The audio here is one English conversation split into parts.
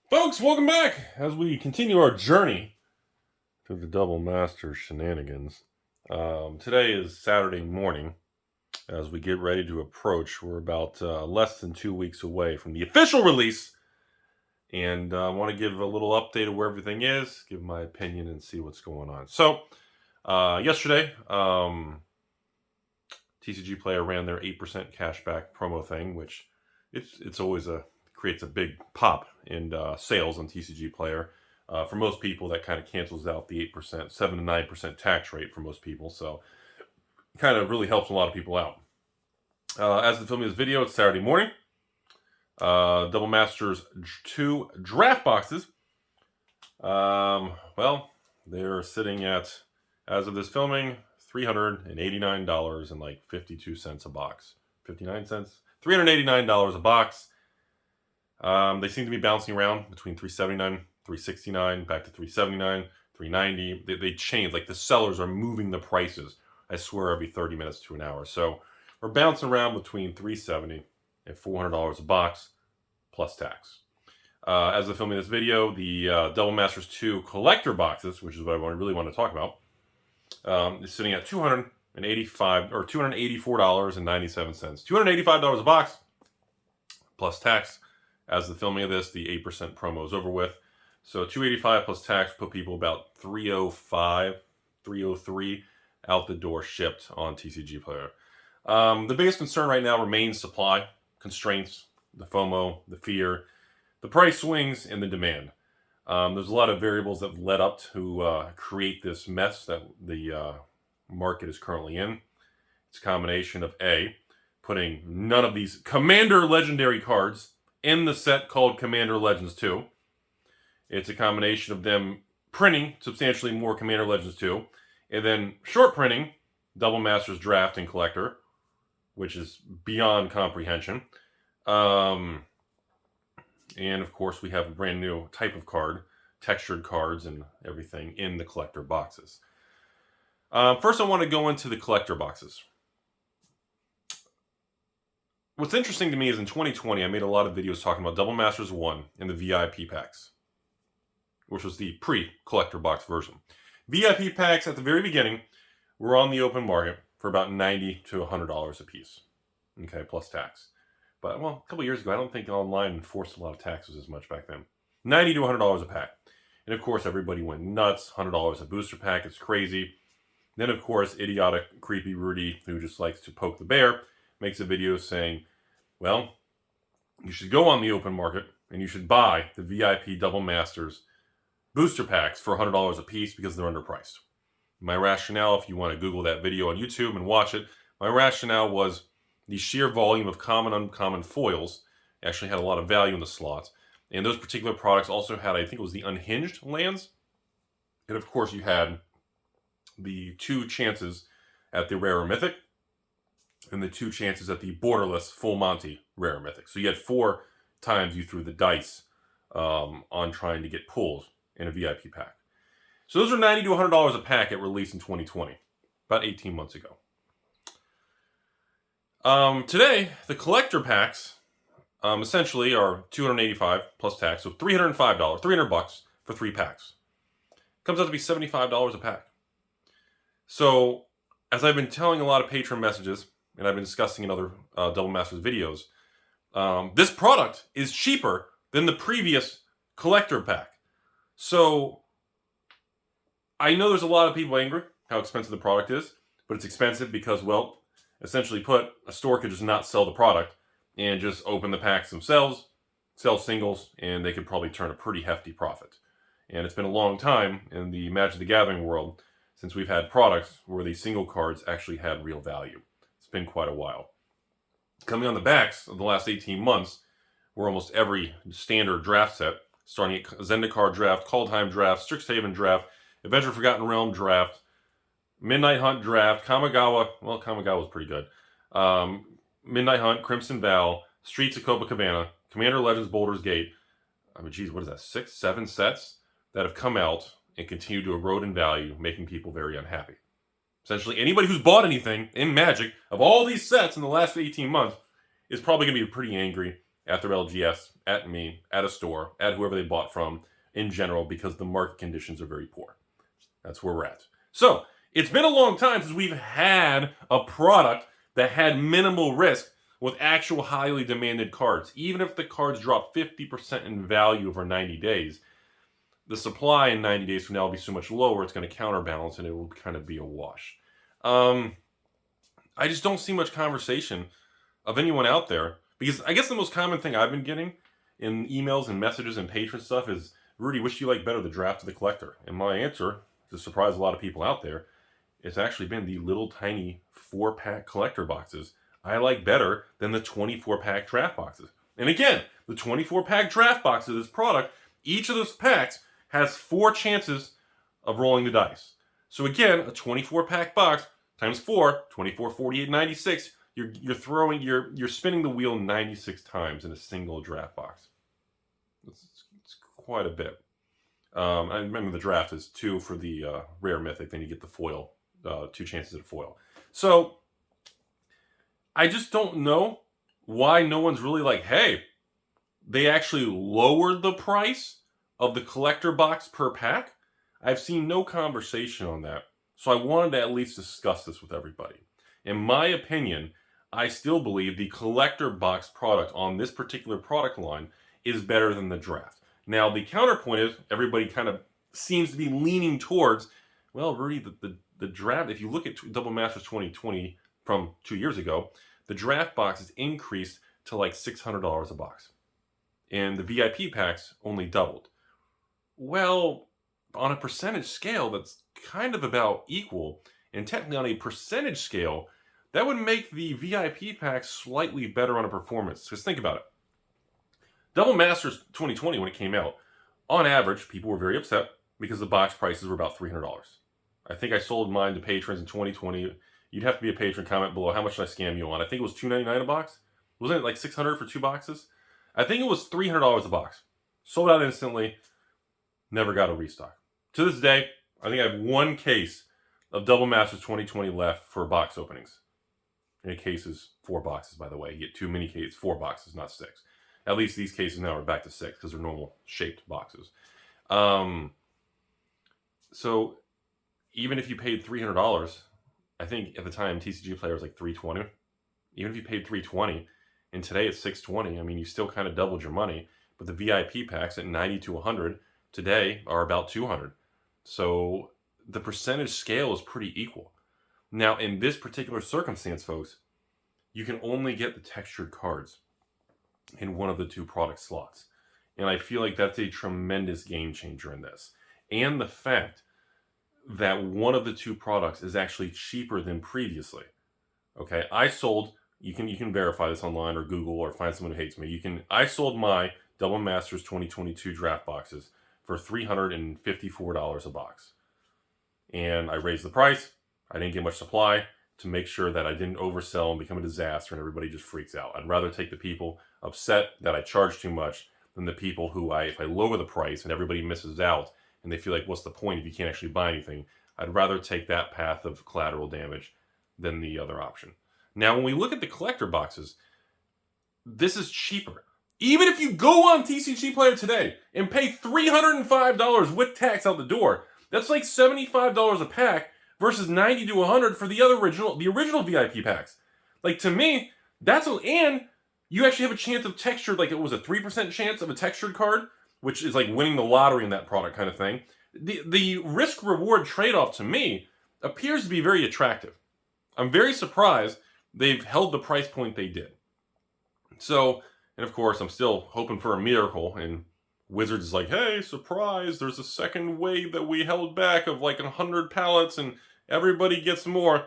Folks, welcome back as we continue our journey through the Double Master shenanigans. Today is Saturday morning as we get ready to approach. We're about less than 2 weeks away from the official release, and I want to give a little update of where everything is, give my opinion, and see what's going on. So, yesterday, TCG Player ran their 8% cashback promo thing, which it's always creates a big pop in sales on TCG Player. For most people, that kind of cancels out the 8%, 7 to 9% tax rate for most people. So it kind of really helps a lot of people out. As of filming this video, it's Saturday morning. Double Masters 2 draft boxes. Well, they're sitting at, as of this filming, $389 and like 52 cents a box. 59 cents? $389 a box. They seem to be bouncing around between $379, $369, back to $379, $390. They change, like the sellers are moving the prices, I swear, every 30 minutes to an hour. So we're bouncing around between $370 and $400 a box, plus tax. As of filming this video, the Double Masters 2 collector boxes, which is what I really want to talk about, is sitting at $284.97. $285 a box, plus tax. As the filming of this, the 8% promo is over with. So $285 plus tax put people about $305, $303 out the door shipped on TCG Player. The biggest concern right now remains supply constraints, the FOMO, the fear, the price swings, and the demand. There's a lot of variables that have led up to create this mess that the market is currently in. It's a combination of A, putting none of these Commander legendary cards in the set called Commander Legends 2. It's a combination of them printing substantially more Commander Legends 2, and then short printing Double Masters Draft and Collector, which is beyond comprehension. And of course, we have a brand new type of card, textured cards and everything in the collector boxes. First, I want to go into the collector boxes. What's interesting to me is in 2020, I made a lot of videos talking about Double Masters 1 and the VIP packs, which was the pre-collector box version. VIP packs at the very beginning were on the open market for about $90 to $100 a piece, okay, plus tax. But, well, a couple years ago, I don't think online enforced a lot of taxes as much back then. $90 to $100 a pack. And, of course, everybody went nuts. $100 a booster pack. It's crazy. Then, of course, idiotic, creepy Rudy, who just likes to poke the bear, makes a video saying, well, you should go on the open market and you should buy the VIP Double Masters booster packs for $100 a piece because they're underpriced. My rationale, if you want to Google that video on YouTube and watch it, my rationale was the sheer volume of common, uncommon foils actually had a lot of value in the slots. And those particular products also had, I think it was the unhinged lands. And of course you had the 2 chances at the rare or mythic, and the 2 chances at the borderless full Monty rare or mythic. So you had 4 times you threw the dice on trying to get pulls in a VIP pack. So those are $90 to $100 a pack at release in 2020, about 18 months ago. Today, the collector packs essentially are $285 plus tax, so $305, $300 for 3 packs. Comes out to be $75 a pack. So, as I've been telling a lot of patron messages, and I've been discussing in other Double Masters videos, this product is cheaper than the previous collector pack. So, I know there's a lot of people angry how expensive the product is, but it's expensive because, well, essentially put, a store could just not sell the product and just open the packs themselves, sell singles, and they could probably turn a pretty hefty profit. And it's been a long time in the Magic the Gathering world since we've had products where these single cards actually had real value. It's been quite a while. Coming on the backs of the last 18 months, where almost every standard draft set, starting at Zendikar draft, Kaldheim draft, Strixhaven draft, Adventure Forgotten Realm draft, Midnight Hunt draft, Kamigawa, well, Kamigawa was pretty good. Midnight Hunt, Crimson Vow, Streets of Copacabana, Commander Legends Baldur's Gate. I mean, geez, what is that, 6, 7 sets that have come out and continue to erode in value, making people very unhappy. Essentially, anybody who's bought anything in Magic of all these sets in the last 18 months is probably going to be pretty angry at their LGS, at me, at a store, at whoever they bought from in general, because the market conditions are very poor. That's where we're at. So it's been a long time since we've had a product that had minimal risk with actual highly demanded cards. Even if the cards drop 50% in value over 90 days, the supply in 90 days from now will be so much lower, it's going to counterbalance and it will kind of be a wash. I just don't see much conversation of anyone out there, because I guess the most common thing I've been getting in emails and messages and patron stuff is, Rudy, which do you like better, the draft or the collector? And my answer, to surprise a lot of people out there, it's actually been the little tiny 4-pack collector boxes I like better than the 24-pack draft boxes. And again, the 24-pack draft box of this product, each of those packs has 4 chances of rolling the dice. So again, a 24-pack box times 4, 24, 48, 96, you're spinning the wheel 96 times in a single draft box. It's quite a bit. I remember the draft is 2 for the rare mythic, then you get the foil, 2 chances at foil. So I just don't know why no one's really like, hey, they actually lowered the price of the collector box per pack. I've seen no conversation on that. So I wanted to at least discuss this with everybody. In my opinion, I still believe the collector box product on this particular product line is better than the draft. Now, the counterpoint is everybody kind of seems to be leaning towards, well, Rudy, the draft, if you look at Double Masters 2020 from 2 years ago, the draft box is increased to like $600 a box. And the VIP packs only doubled. Well, on a percentage scale, that's kind of about equal. And technically on a percentage scale, that would make the VIP packs slightly better on a performance. Because think about it. Double Masters 2020, when it came out, on average, people were very upset because the box prices were about $300. I think I sold mine to patrons in 2020. You'd have to be a patron, comment below. How much did I scam you on? I think it was $2.99 a box. Wasn't it like $600 for 2 boxes? I think it was $300 a box. Sold out instantly. Never got a restock. To this day, I think I have 1 case of Double Masters 2020 left for box openings. And a case is 4 boxes, by the way. You get 2 mini cases, 4 boxes, not 6. At least these cases now are back to 6 because they're normal shaped boxes. So even if you paid $300, I think at the time TCG player was like $320. Even if you paid $320, and today it's $620, I mean, you still kind of doubled your money. But the VIP packs at $90 to $100 today are about $200. So the percentage scale is pretty equal. Now, in this particular circumstance, folks, you can only get the textured cards in one of the 2 product slots. And I feel like that's a tremendous game changer in this. And the fact that one of the 2 products is actually cheaper than previously. Okay, I sold, you can verify this online or Google or find someone who hates me. I sold my Double Masters 2022 draft boxes for $354 a box. And I raised the price. I didn't get much supply to make sure that I didn't oversell and become a disaster and everybody just freaks out. I'd rather take the people upset that I charge too much than the people who if I lower the price and everybody misses out and they feel like, what's the point if you can't actually buy anything? I'd rather take that path of collateral damage than the other option. Now, when we look at the collector boxes, this is cheaper. Even if you go on TCG Player today and pay $305 with tax out the door, that's like $75 a pack versus $90 to $100 for the original VIP packs. Like, to me, and you actually have a chance of textured, like it was a 3% chance of a textured card, which is like winning the lottery in that product kind of thing. The risk-reward trade-off to me appears to be very attractive. I'm very surprised they've held the price point they did. So, and of course, I'm still hoping for a miracle, and Wizards is like, hey, surprise, there's a second wave that we held back of like 100 pallets, and everybody gets more.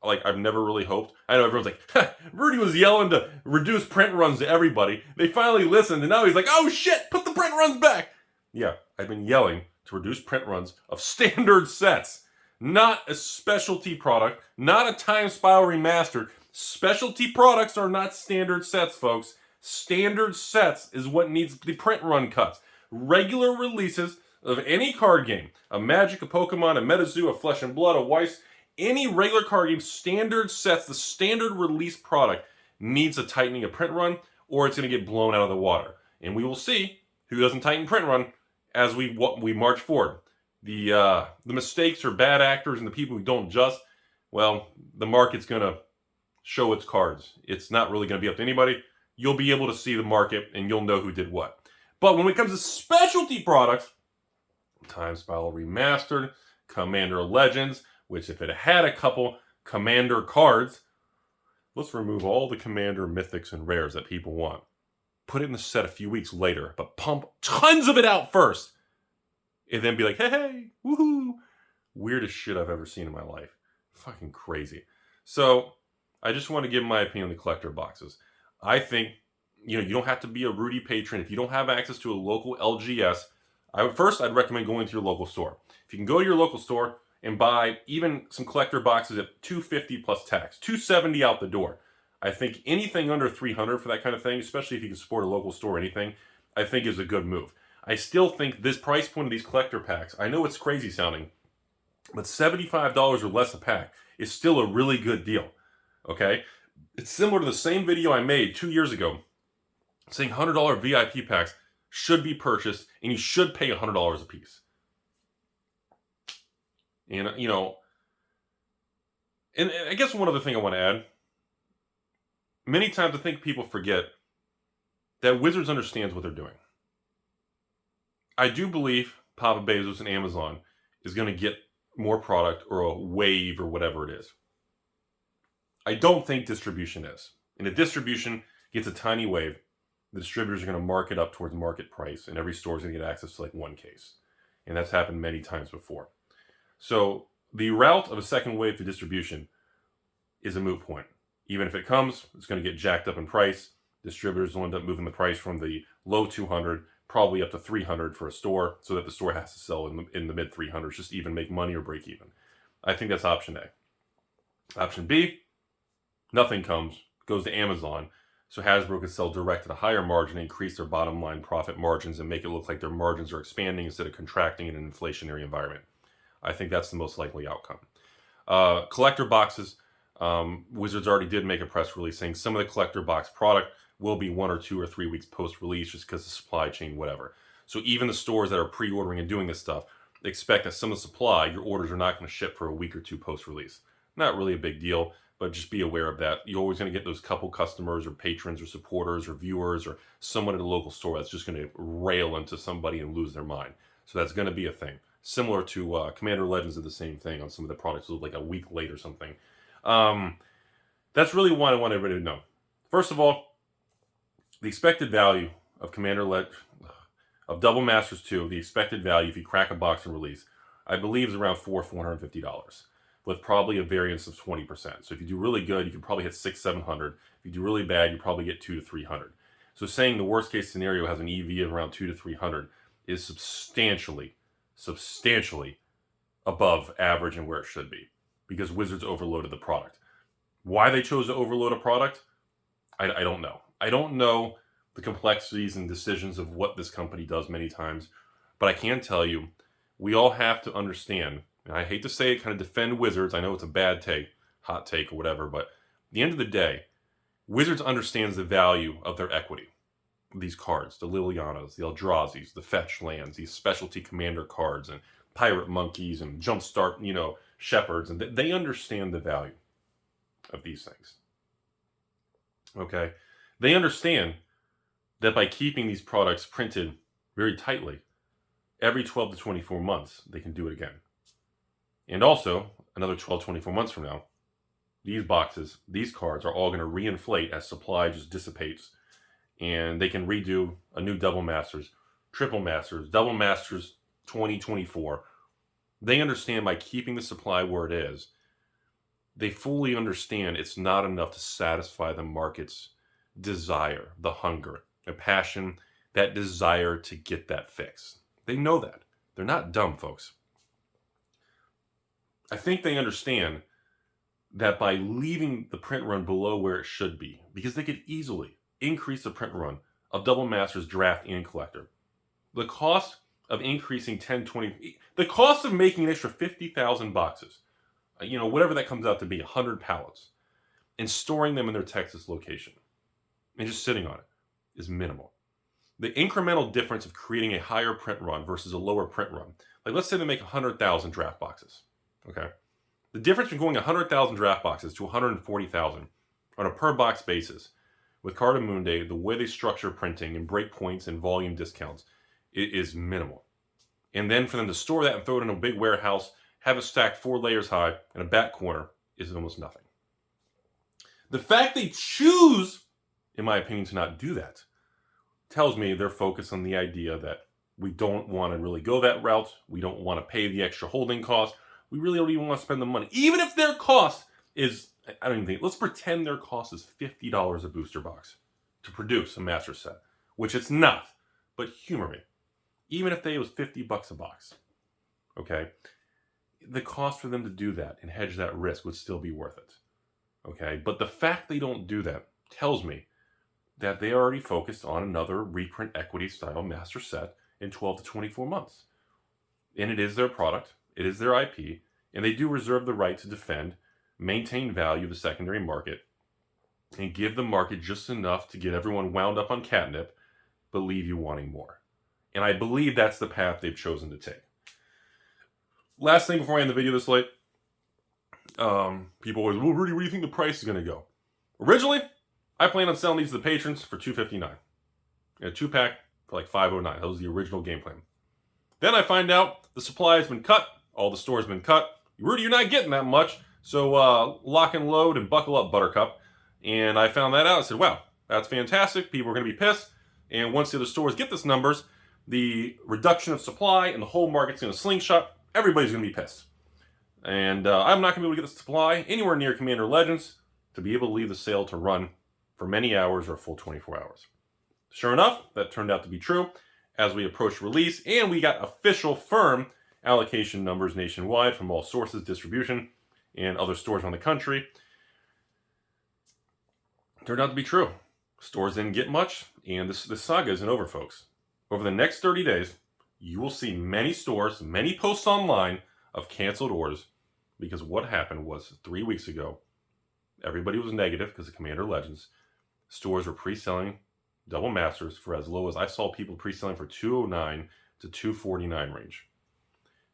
Like, I've never really hoped. I know everyone's like, Rudy was yelling to reduce print runs to everybody. They finally listened, and now he's like, oh shit, put the print runs back. Yeah, I've been yelling to reduce print runs of standard sets. Not a specialty product, not a Time Spiral Remastered. Specialty products are not standard sets, folks. Standard sets is what needs the print run cuts. Regular releases of any card game, a Magic, a Pokemon, a MetaZoo, a Flesh and Blood, a Weiss, any regular card game, standard sets, the standard release product needs a tightening of print run, or it's going to get blown out of the water. And we will see who doesn't tighten print run as we march forward. The mistakes or bad actors and the people who don't adjust, well, the market's going to show its cards. It's not really going to be up to anybody. You'll be able to see the market and you'll know who did what. But when it comes to specialty products, Time Spiral Remastered, Commander Legends, which if it had a couple Commander cards, let's remove all the Commander mythics and rares that people want. Put it in the set a few weeks later, but pump tons of it out first. And then be like, hey, woohoo. Weirdest shit I've ever seen in my life. Fucking crazy. So, I just want to give my opinion on the collector boxes. I think, you don't have to be a Rudy patron. If you don't have access to a local LGS, I'd recommend going to your local store. If you can go to your local store and buy even some collector boxes at $250 plus tax, $270 out the door. I think anything under $300 for that kind of thing, especially if you can support a local store or anything, I think is a good move. I still think this price point of these collector packs, I know it's crazy sounding, but $75 or less a pack is still a really good deal. Okay? It's similar to the same video I made 2 years ago saying $100 VIP packs should be purchased and you should pay $100 a piece. And, and I guess one other thing I want to add. Many times I think people forget that Wizards understands what they're doing. I do believe Papa Bezos and Amazon is going to get more product or a wave or whatever it is. I don't think distribution is. And if distribution gets a tiny wave, the distributors are going to mark it up towards market price and every store is going to get access to like one case. And that's happened many times before. So the route of a second wave to distribution is a moot point. Even if it comes, it's going to get jacked up in price. Distributors will end up moving the price from the low 200 probably up to 300 for a store, so that the store has to sell in the mid 300s just to even make money or break even. I think that's option A. Option B, nothing comes, goes to Amazon, so Hasbro can sell direct at a higher margin, increase their bottom line profit margins, and make it look like their margins are expanding instead of contracting in an inflationary environment. I think that's the most likely outcome. Collector boxes. Wizards already did make a press release saying some of the collector box product will be 1 or 2 or 3 weeks post-release just because of supply chain, whatever. So even the stores that are pre-ordering and doing this stuff, expect that some of the supply, your orders are not going to ship for a week or 2 post-release. Not really a big deal, but just be aware of that. You're always going to get those couple customers or patrons or supporters or viewers or someone at a local store that's just going to rail into somebody and lose their mind. So that's going to be a thing. Similar to Commander Legends did the same thing on some of the products like a week late or something. That's really what I want everybody to know. First of all, the expected value of of Double Masters 2, the expected value if you crack a box and release, I believe is around $450, with probably a variance of 20%. So if you do really good, you can probably hit $600-700. If you do really bad, you probably get $200-300. So saying the worst case scenario has an EV of around $200-300 is substantially above average and where it should be, because Wizards overloaded the product. Why they chose to overload a product, I don't know. I don't know the complexities and decisions of what this company does many times, but I can tell you, we all have to understand, and I hate to say it, kind of defend Wizards. I know it's a bad take, hot take or whatever, but at the end of the day, Wizards understands the value of their equity. These cards, the Lilianas, the Eldrazi's, the fetch lands, these specialty commander cards, and pirate monkeys, and jumpstart, shepherds, and they understand the value of these things. Okay? They understand that by keeping these products printed very tightly, every 12 to 24 months, they can do it again. And also, another 12, 24 months from now, these boxes, these cards are all going to reinflate as supply just dissipates. And they can redo a new Double Masters, Triple Masters, Double Masters 2024. They understand by keeping the supply where it is, they fully understand it's not enough to satisfy the market's desire, the hunger, the passion, that desire to get that fix. They know that. They're not dumb, folks. I think they understand that by leaving the print run below where it should be, because they could easily increase the print run of Double Masters Draft and Collector. The cost of increasing 10, 20, the cost of making an extra 50,000 boxes, whatever that comes out to be, 100 pallets, and storing them in their Texas location, and just sitting on it. is minimal. The incremental difference of creating a higher print run versus a lower print run, like let's say they make 100,000 draft boxes, okay? The difference between going 100,000 draft boxes to 140,000 on a per box basis with Cardinal Moon Day, the way they structure printing and breakpoints and volume discounts, it is minimal. And then for them to store that and throw it in a big warehouse, have it stacked 4 layers high in a back corner is almost nothing. The fact they choose, in my opinion, to not do that tells me they're focused on the idea that we don't want to really go that route. We don't want to pay the extra holding cost. We really don't even want to spend the money. Even if their cost is, I don't even think, let's pretend their cost is $50 a booster box to produce a master set, which it's not, but humor me. Even if it was $50 a box, okay, the cost for them to do that and hedge that risk would still be worth it, okay? But the fact they don't do that tells me that they are already focused on another reprint equity style master set in 12 to 24 months. And it is their product, it is their IP, and they do reserve the right to defend, maintain value of the secondary market, and give the market just enough to get everyone wound up on catnip, but leave you wanting more. And I believe that's the path they've chosen to take. Last thing before I end the video this late, people always, well, Rudy, where do you think the price is going to go? Originally, I planned on selling these to the patrons for $259. A 2-pack for like $509. That was the original game plan. Then I find out the supply has been cut. All the stores have been cut. Rudy, you're not getting that much. So lock and load and buckle up, Buttercup. And I found that out. I said, wow, that's fantastic. People are going to be pissed. And once the other stores get this numbers, the reduction of supply and the whole market's going to slingshot. Everybody's going to be pissed. And I'm not going to be able to get the supply anywhere near Commander Legends to be able to leave the sale to run for many hours or a full 24 hours. Sure enough, that turned out to be true as we approached release, and we got official firm allocation numbers nationwide from all sources, distribution, and other stores around the country. Turned out to be true. Stores didn't get much, and this saga isn't over, folks. Over the next 30 days, you will see many stores, many posts online of canceled orders, because what happened was 3 weeks ago, everybody was negative because of Commander Legends. Stores were pre-selling double masters for as low as, I saw people pre-selling for $209 to $249 range.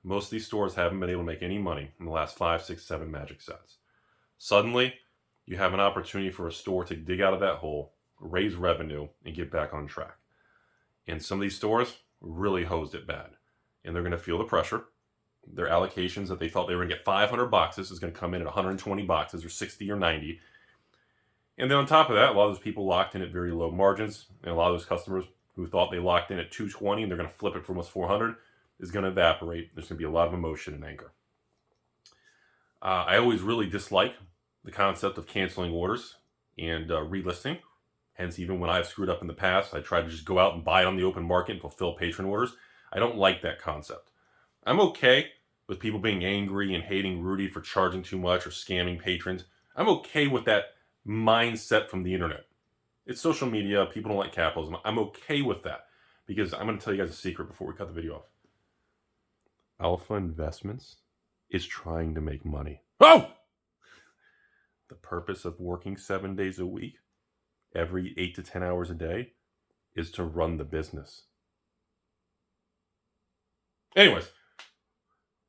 Most of these stores haven't been able to make any money in the last 5, 6, 7 Magic sets. Suddenly, you have an opportunity for a store to dig out of that hole, raise revenue, and get back on track. And some of these stores really hosed it bad. And they're going to feel the pressure. Their allocations that they thought they were going to get 500 boxes is going to come in at 120 boxes or 60 or 90. And then on top of that, a lot of those people locked in at very low margins. And a lot of those customers who thought they locked in at 220 and they're going to flip it for almost 400 is going to evaporate. There's going to be a lot of emotion and anger. I always really dislike the concept of canceling orders and relisting. Hence, even when I've screwed up in the past, I try to just go out and buy it on the open market and fulfill patron orders. I don't like that concept. I'm okay with people being angry and hating Rudy for charging too much or scamming patrons. I'm okay with that mindset from the internet. It's social media. People don't like capitalism. I'm okay with that because I'm going to tell you guys a secret before we cut the video off. Alpha Investments is trying to make money. Oh! The purpose of working 7 days a week, every 8 to 10 hours a day, is to run the business. Anyways,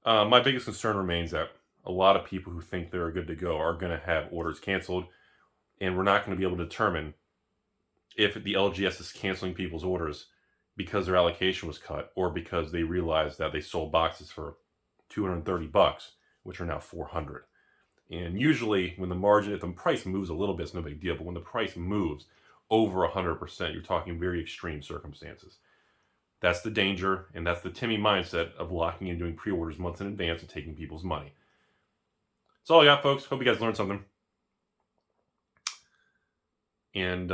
my biggest concern remains that a lot of people who think they're good to go are going to have orders canceled, and we're not going to be able to determine if the LGS is canceling people's orders because their allocation was cut or because they realized that they sold boxes for $230, which are now $400. And usually when the margin, if the price moves a little bit, it's no big deal. But when the price moves over 100%, you're talking very extreme circumstances. That's the danger, and that's the Timmy mindset of locking in doing pre-orders months in advance and taking people's money. That's all I got, folks. Hope you guys learned something. And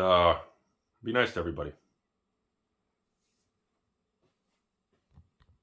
be nice to everybody.